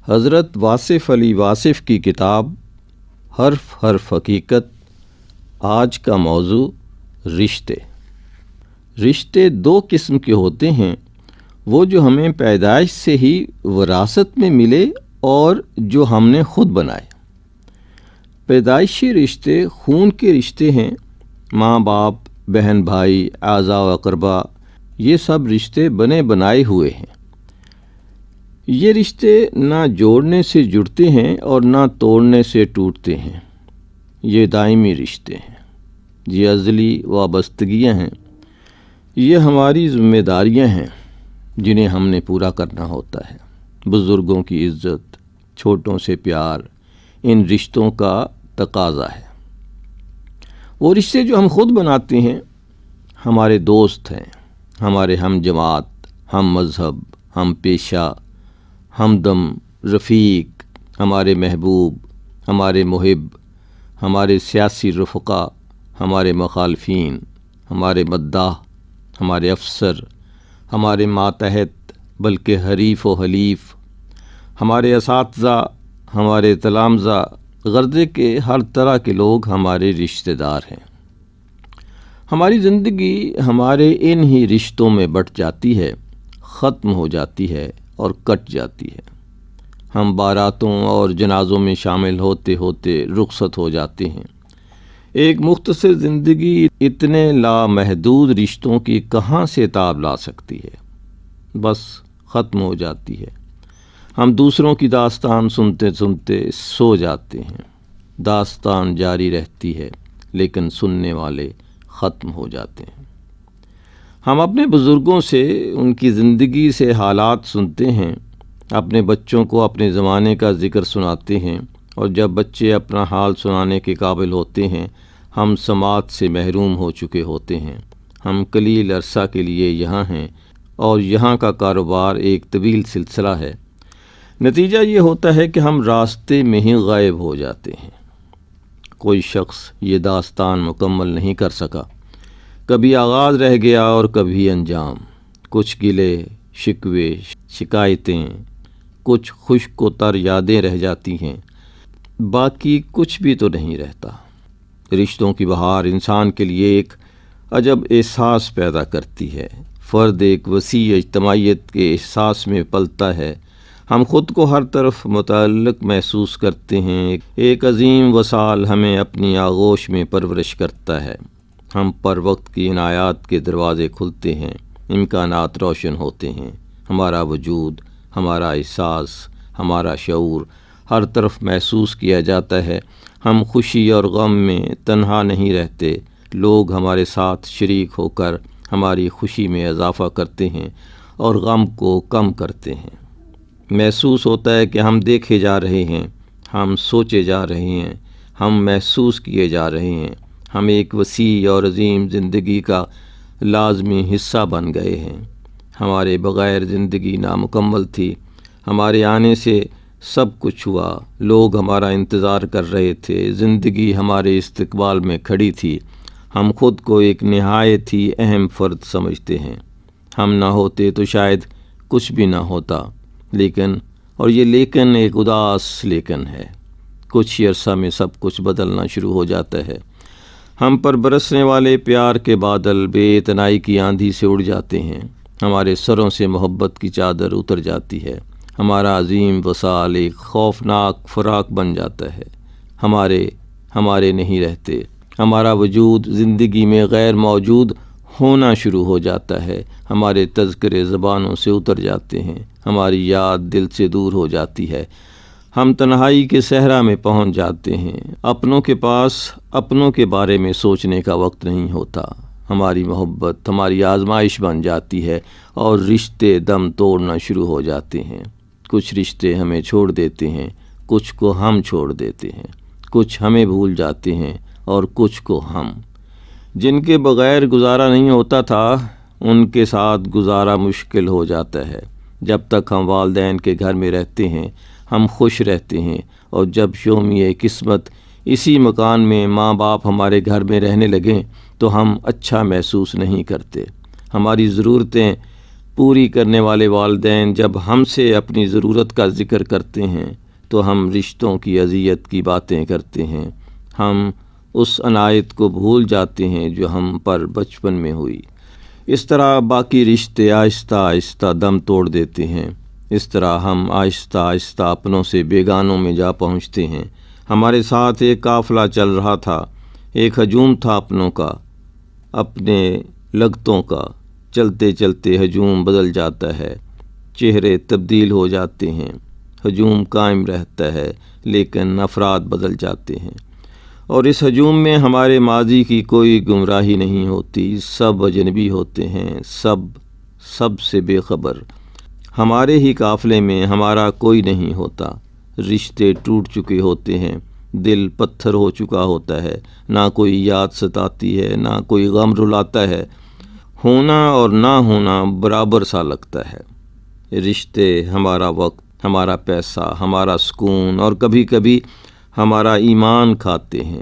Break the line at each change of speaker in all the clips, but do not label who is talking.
حضرت واصف علی واصف کی کتاب حرف حرف حقیقت۔ آج کا موضوع رشتے۔ رشتے دو قسم کے ہوتے ہیں، وہ جو ہمیں پیدائش سے ہی وراثت میں ملے اور جو ہم نے خود بنائے۔ پیدائشی رشتے خون کے رشتے ہیں، ماں باپ، بہن بھائی، اعزاء و اقربا، یہ سب رشتے بنے بنائے ہوئے ہیں۔ یہ رشتے نہ جوڑنے سے جڑتے ہیں اور نہ توڑنے سے ٹوٹتے ہیں، یہ دائمی رشتے ہیں، یہ ازلی وابستگیاں ہیں، یہ ہماری ذمہ داریاں ہیں جنہیں ہم نے پورا کرنا ہوتا ہے۔ بزرگوں کی عزت، چھوٹوں سے پیار، ان رشتوں کا تقاضا ہے۔ وہ رشتے جو ہم خود بناتے ہیں ہمارے دوست ہیں، ہمارے ہم جماعت، ہم مذہب، ہم پیشہ، ہمدم، رفیق، ہمارے محبوب، ہمارے محب، ہمارے سیاسی رفقا، ہمارے مخالفین، ہمارے مداح، ہمارے افسر، ہمارے ماتحت بلکہ حریف و حلیف، ہمارے اساتذہ، ہمارے تلامذہ، غرضے کے ہر طرح کے لوگ ہمارے رشتہ دار ہیں۔ ہماری زندگی ہمارے ان ہی رشتوں میں بٹ جاتی ہے، ختم ہو جاتی ہے اور کٹ جاتی ہے۔ ہم باراتوں اور جنازوں میں شامل ہوتے ہوتے رخصت ہو جاتے ہیں۔ ایک مختصر زندگی اتنے لامحدود رشتوں کی کہاں سے تاب لا سکتی ہے؟ بس ختم ہو جاتی ہے۔ ہم دوسروں کی داستان سنتے سنتے سو جاتے ہیں۔ داستان جاری رہتی ہے لیکن سننے والے ختم ہو جاتے ہیں۔ ہم اپنے بزرگوں سے، ان کی زندگی سے حالات سنتے ہیں، اپنے بچوں کو اپنے زمانے کا ذکر سناتے ہیں، اور جب بچے اپنا حال سنانے کے قابل ہوتے ہیں ہم سماعت سے محروم ہو چکے ہوتے ہیں۔ ہم قلیل عرصہ کے لیے یہاں ہیں اور یہاں کا کاروبار ایک طویل سلسلہ ہے۔ نتیجہ یہ ہوتا ہے کہ ہم راستے میں ہی غائب ہو جاتے ہیں۔ کوئی شخص یہ داستان مکمل نہیں کر سکا، کبھی آغاز رہ گیا اور کبھی انجام۔ کچھ گلے، شکوے، شکایتیں، کچھ خشک و تر یادیں رہ جاتی ہیں، باقی کچھ بھی تو نہیں رہتا۔ رشتوں کی بہار انسان کے لیے ایک عجب احساس پیدا کرتی ہے۔ فرد ایک وسیع اجتماعیت کے احساس میں پلتا ہے۔ ہم خود کو ہر طرف متعلق محسوس کرتے ہیں۔ ایک عظیم وصال ہمیں اپنی آغوش میں پرورش کرتا ہے۔ ہم پر وقت کی عنایات کے دروازے کھلتے ہیں، امکانات روشن ہوتے ہیں۔ ہمارا وجود، ہمارا احساس، ہمارا شعور ہر طرف محسوس کیا جاتا ہے۔ ہم خوشی اور غم میں تنہا نہیں رہتے، لوگ ہمارے ساتھ شریک ہو کر ہماری خوشی میں اضافہ کرتے ہیں اور غم کو کم کرتے ہیں۔ محسوس ہوتا ہے کہ ہم دیکھے جا رہے ہیں، ہم سوچے جا رہے ہیں، ہم محسوس کیے جا رہے ہیں۔ ہم ایک وسیع اور عظیم زندگی کا لازمی حصہ بن گئے ہیں۔ ہمارے بغیر زندگی نامکمل تھی، ہمارے آنے سے سب کچھ ہوا، لوگ ہمارا انتظار کر رہے تھے، زندگی ہمارے استقبال میں کھڑی تھی۔ ہم خود کو ایک نہایت ہی اہم فرد سمجھتے ہیں۔ ہم نہ ہوتے تو شاید کچھ بھی نہ ہوتا، لیکن، اور یہ لیکن ایک اداس لیکن ہے، کچھ ہی عرصہ میں سب کچھ بدلنا شروع ہو جاتا ہے۔ ہم پر برسنے والے پیار کے بادل بے اعتنائی کی آندھی سے اڑ جاتے ہیں، ہمارے سروں سے محبت کی چادر اتر جاتی ہے، ہمارا عظیم وصال ایک خوفناک فراق بن جاتا ہے، ہمارے نہیں رہتے، ہمارا وجود زندگی میں غیر موجود ہونا شروع ہو جاتا ہے، ہمارے تذکرے زبانوں سے اتر جاتے ہیں، ہماری یاد دل سے دور ہو جاتی ہے، ہم تنہائی کے صحرا میں پہنچ جاتے ہیں، اپنوں کے پاس اپنوں کے بارے میں سوچنے کا وقت نہیں ہوتا، ہماری محبت ہماری آزمائش بن جاتی ہے اور رشتے دم توڑنا شروع ہو جاتے ہیں۔ کچھ رشتے ہمیں چھوڑ دیتے ہیں، کچھ کو ہم چھوڑ دیتے ہیں، کچھ ہمیں بھول جاتے ہیں اور کچھ کو ہم۔ جن کے بغیر گزارا نہیں ہوتا تھا ان کے ساتھ گزارا مشکل ہو جاتا ہے۔ جب تک ہم والدین کے گھر میں رہتے ہیں ہم خوش رہتے ہیں، اور جب شومیِ قسمت اسی مکان میں ماں باپ ہمارے گھر میں رہنے لگیں تو ہم اچھا محسوس نہیں کرتے۔ ہماری ضرورتیں پوری کرنے والے والدین جب ہم سے اپنی ضرورت کا ذکر کرتے ہیں تو ہم رشتوں کی اذیت کی باتیں کرتے ہیں، ہم اس عنایت کو بھول جاتے ہیں جو ہم پر بچپن میں ہوئی۔ اس طرح باقی رشتے آہستہ آہستہ دم توڑ دیتے ہیں، اس طرح ہم آہستہ آہستہ اپنوں سے بیگانوں میں جا پہنچتے ہیں۔ ہمارے ساتھ ایک قافلہ چل رہا تھا، ایک ہجوم تھا اپنوں کا، اپنے لگتوں کا، چلتے چلتے ہجوم بدل جاتا ہے، چہرے تبدیل ہو جاتے ہیں، ہجوم قائم رہتا ہے لیکن افراد بدل جاتے ہیں، اور اس ہجوم میں ہمارے ماضی کی کوئی گمراہی نہیں ہوتی، سب اجنبی ہوتے ہیں، سب سے بے خبر۔ ہمارے ہی قافلے میں ہمارا کوئی نہیں ہوتا، رشتے ٹوٹ چکے ہوتے ہیں، دل پتھر ہو چکا ہوتا ہے، نہ کوئی یاد ستاتی ہے، نہ کوئی غم رلاتا ہے، ہونا اور نہ ہونا برابر سا لگتا ہے۔ رشتے ہمارا وقت، ہمارا پیسہ، ہمارا سکون اور کبھی کبھی ہمارا ایمان کھاتے ہیں۔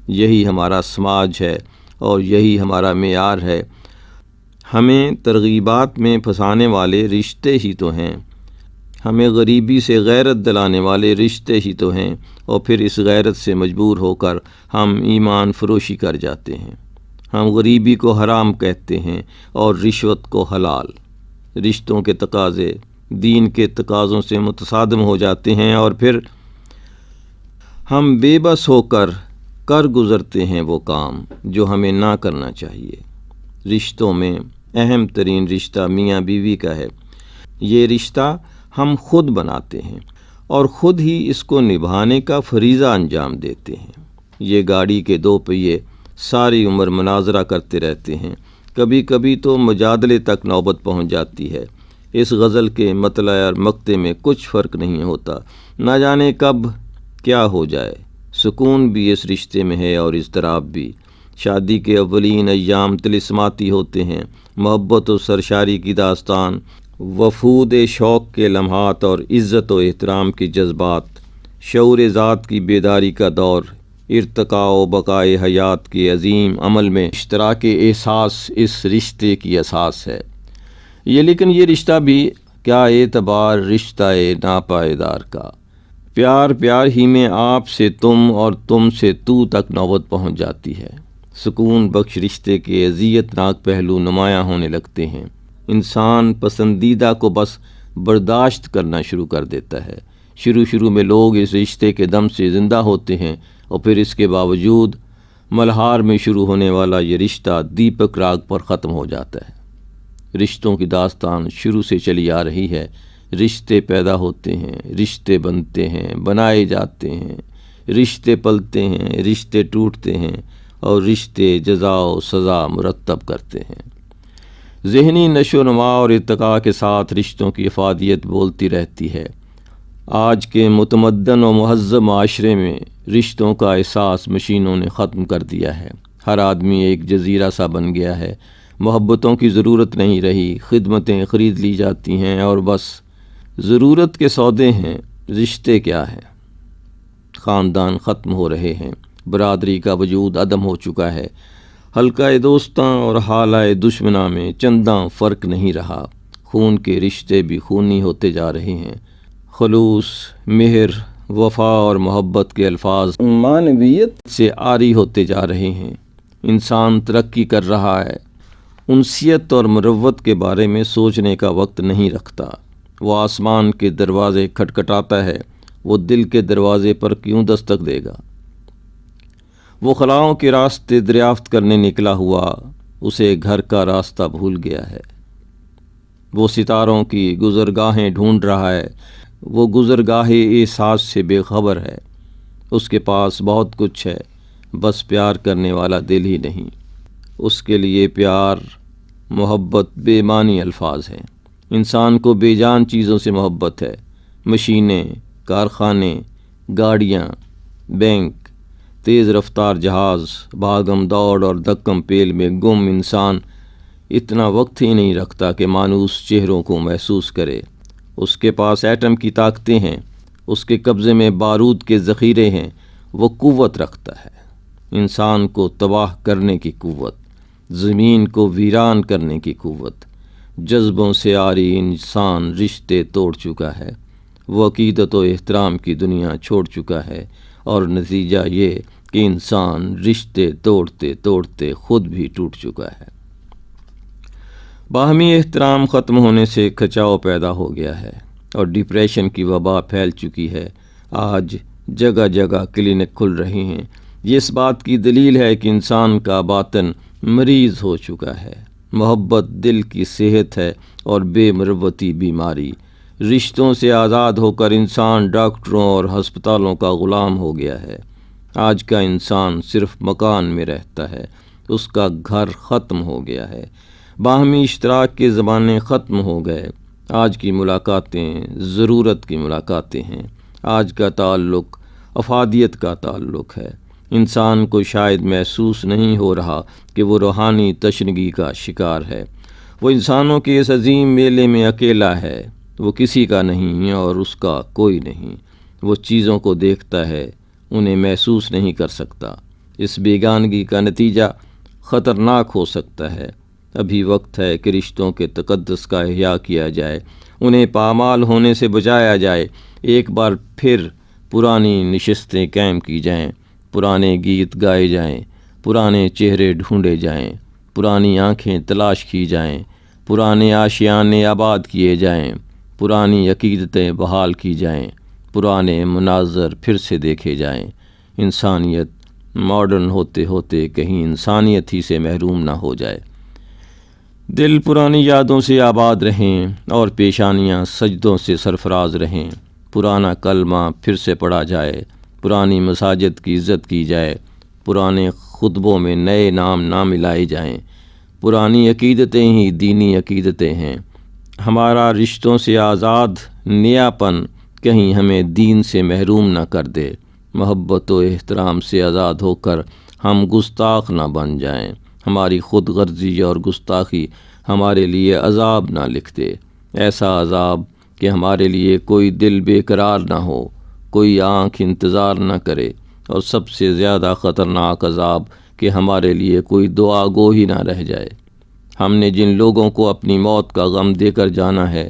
یہی ہمارا سماج ہے اور یہی ہمارا معیار ہے۔ ہمیں ترغیبات میں پھنسانے والے رشتے ہی تو ہیں، ہمیں غریبی سے غیرت دلانے والے رشتے ہی تو ہیں، اور پھر اس غیرت سے مجبور ہو کر ہم ایمان فروشی کر جاتے ہیں۔ ہم غریبی کو حرام کہتے ہیں اور رشوت کو حلال۔ رشتوں کے تقاضے دین کے تقاضوں سے متصادم ہو جاتے ہیں اور پھر ہم بے بس ہو کر گزرتے ہیں وہ کام جو ہمیں نہ کرنا چاہیے۔ رشتوں میں اہم ترین رشتہ میاں بیوی کا ہے۔ یہ رشتہ ہم خود بناتے ہیں اور خود ہی اس کو نبھانے کا فریضہ انجام دیتے ہیں۔ یہ گاڑی کے دو پہیے ساری عمر مناظرہ کرتے رہتے ہیں، کبھی کبھی تو مجادلے تک نوبت پہنچ جاتی ہے۔ اس غزل کے مطلع اور مقطع میں کچھ فرق نہیں ہوتا، نہ جانے کب کیا ہو جائے۔ سکون بھی اس رشتے میں ہے اور اضطراب بھی۔ شادی کے اولین ایام طلسماتی ہوتے ہیں، محبت و سرشاری کی داستان، وفود شوق کے لمحات اور عزت و احترام کے جذبات، شعور ذات کی بیداری کا دور، ارتقاء و بقائے حیات کے عظیم عمل میں اشتراک احساس اس رشتے کی اساس ہے۔ لیکن یہ رشتہ بھی کیا اعتبار رشتہ ناپائیدار کا۔ پیار ہی میں آپ سے تم اور تم سے تو تک نوبت پہنچ جاتی ہے۔ سکون بخش رشتے کے اذیت ناک پہلو نمایاں ہونے لگتے ہیں۔ انسان پسندیدہ کو بس برداشت کرنا شروع کر دیتا ہے۔ شروع میں لوگ اس رشتے کے دم سے زندہ ہوتے ہیں اور پھر اس کے باوجود ملہار میں شروع ہونے والا یہ رشتہ دیپک راگ پر ختم ہو جاتا ہے۔ رشتوں کی داستان شروع سے چلی آ رہی ہے۔ رشتے پیدا ہوتے ہیں، رشتے بنتے ہیں، بنائے جاتے ہیں، رشتے پلتے ہیں، رشتے ٹوٹتے ہیں اور رشتے جزا و سزا مرتب کرتے ہیں۔ ذہنی نشو و نما اور ارتقاء کے ساتھ رشتوں کی افادیت بولتی رہتی ہے۔ آج کے متمدن و مہذب معاشرے میں رشتوں کا احساس مشینوں نے ختم کر دیا ہے۔ ہر آدمی ایک جزیرہ سا بن گیا ہے۔ محبتوں کی ضرورت نہیں رہی، خدمتیں خرید لی جاتی ہیں اور بس ضرورت کے سودے ہیں، رشتے کیا ہیں؟ خاندان ختم ہو رہے ہیں، برادری کا وجود عدم ہو چکا ہے، حلقہ دوستاں اور حالہ دشمناں میں چنداں فرق نہیں رہا، خون کے رشتے بھی خونی ہوتے جا رہے ہیں، خلوص، مہر، وفا اور محبت کے الفاظ معنویت سے عاری ہوتے جا رہے ہیں۔ انسان ترقی کر رہا ہے، انسیت اور مروت کے بارے میں سوچنے کا وقت نہیں رکھتا۔ وہ آسمان کے دروازے کھٹکھٹاتا ہے، وہ دل کے دروازے پر کیوں دستک دے گا؟ وہ خلاؤں کے راستے دریافت کرنے نکلا ہوا اسے گھر کا راستہ بھول گیا ہے۔ وہ ستاروں کی گزرگاہیں ڈھونڈ رہا ہے، وہ گزرگاہ احساس سے بے خبر ہے۔ اس کے پاس بہت کچھ ہے، بس پیار کرنے والا دل ہی نہیں۔ اس کے لیے پیار، محبت بے معنی الفاظ ہیں۔ انسان کو بے جان چیزوں سے محبت ہے، مشینیں، کارخانے، گاڑیاں، بینک، تیز رفتار جہاز، بھاگم دوڑ اور دھکم پیل میں گم انسان اتنا وقت ہی نہیں رکھتا کہ مانوس چہروں کو محسوس کرے۔ اس کے پاس ایٹم کی طاقتیں ہیں، اس کے قبضے میں بارود کے ذخیرے ہیں، وہ قوت رکھتا ہے، انسان کو تباہ کرنے کی قوت، زمین کو ویران کرنے کی قوت، جذبوں سے عاری انسان رشتے توڑ چکا ہے، وہ عقیدت و احترام کی دنیا چھوڑ چکا ہے، اور نتیجہ یہ کہ انسان رشتے توڑتے توڑتے خود بھی ٹوٹ چکا ہے۔ باہمی احترام ختم ہونے سے کھچاؤ پیدا ہو گیا ہے اور ڈپریشن کی وبا پھیل چکی ہے۔ آج جگہ جگہ کلینک کھل رہے ہیں۔ یہ اس بات کی دلیل ہے کہ انسان کا باطن مریض ہو چکا ہے۔ محبت دل کی صحت ہے اور بے مروتی بیماری۔ رشتوں سے آزاد ہو کر انسان ڈاکٹروں اور ہسپتالوں کا غلام ہو گیا ہے۔ آج کا انسان صرف مکان میں رہتا ہے، اس کا گھر ختم ہو گیا ہے۔ باہمی اشتراک کے زمانے ختم ہو گئے۔ آج کی ملاقاتیں ضرورت کی ملاقاتیں ہیں۔ آج کا تعلق افادیت کا تعلق ہے۔ انسان کو شاید محسوس نہیں ہو رہا کہ وہ روحانی تشنگی کا شکار ہے۔ وہ انسانوں کے اس عظیم میلے میں اکیلا ہے۔ وہ کسی کا نہیں اور اس کا کوئی نہیں۔ وہ چیزوں کو دیکھتا ہے، انہیں محسوس نہیں کر سکتا۔ اس بیگانگی کا نتیجہ خطرناک ہو سکتا ہے۔ ابھی وقت ہے کہ رشتوں کے تقدس کا احیاء کیا جائے، انہیں پامال ہونے سے بچایا جائے۔ ایک بار پھر پرانی نشستیں قائم کی جائیں، پرانے گیت گائے جائیں، پرانے چہرے ڈھونڈے جائیں، پرانی آنکھیں تلاش کی جائیں، پرانے آشیانے آباد کیے جائیں، پرانی عقیدتیں بحال کی جائیں، پرانے مناظر پھر سے دیکھے جائیں۔ انسانیت ماڈرن ہوتے ہوتے کہیں انسانیت ہی سے محروم نہ ہو جائے۔ دل پرانی یادوں سے آباد رہیں اور پیشانیاں سجدوں سے سرفراز رہیں۔ پرانا کلمہ پھر سے پڑھا جائے، پرانی مساجد کی عزت کی جائے، پرانے خطبوں میں نئے نام نہ ملائے جائیں۔ پرانی عقیدتیں ہی دینی عقیدتیں ہیں۔ ہمارا رشتوں سے آزاد نیاپن کہیں ہمیں دین سے محروم نہ کر دے۔ محبت و احترام سے آزاد ہو کر ہم گستاخ نہ بن جائیں۔ ہماری خود غرضی اور گستاخی ہمارے لیے عذاب نہ لکھ دے، ایسا عذاب کہ ہمارے لیے کوئی دل بے قرار نہ ہو، کوئی آنکھ انتظار نہ کرے، اور سب سے زیادہ خطرناک عذاب کہ ہمارے لیے کوئی دعا گو ہی نہ رہ جائے۔ ہم نے جن لوگوں کو اپنی موت کا غم دے کر جانا ہے،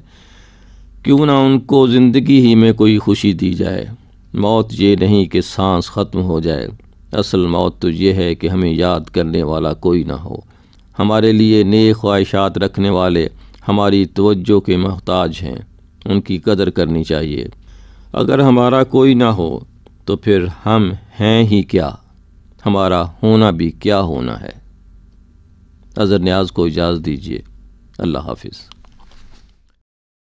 کیوں نہ ان کو زندگی ہی میں کوئی خوشی دی جائے۔ موت یہ نہیں کہ سانس ختم ہو جائے، اصل موت تو یہ ہے کہ ہمیں یاد کرنے والا کوئی نہ ہو۔ ہمارے لیے نیک خواہشات رکھنے والے ہماری توجہ کے محتاج ہیں، ان کی قدر کرنی چاہیے۔ اگر ہمارا کوئی نہ ہو تو پھر ہم ہیں ہی کیا، ہمارا ہونا بھی کیا ہونا ہے۔ اظہر نیاز کو اجازت دیجیے۔ اللہ حافظ۔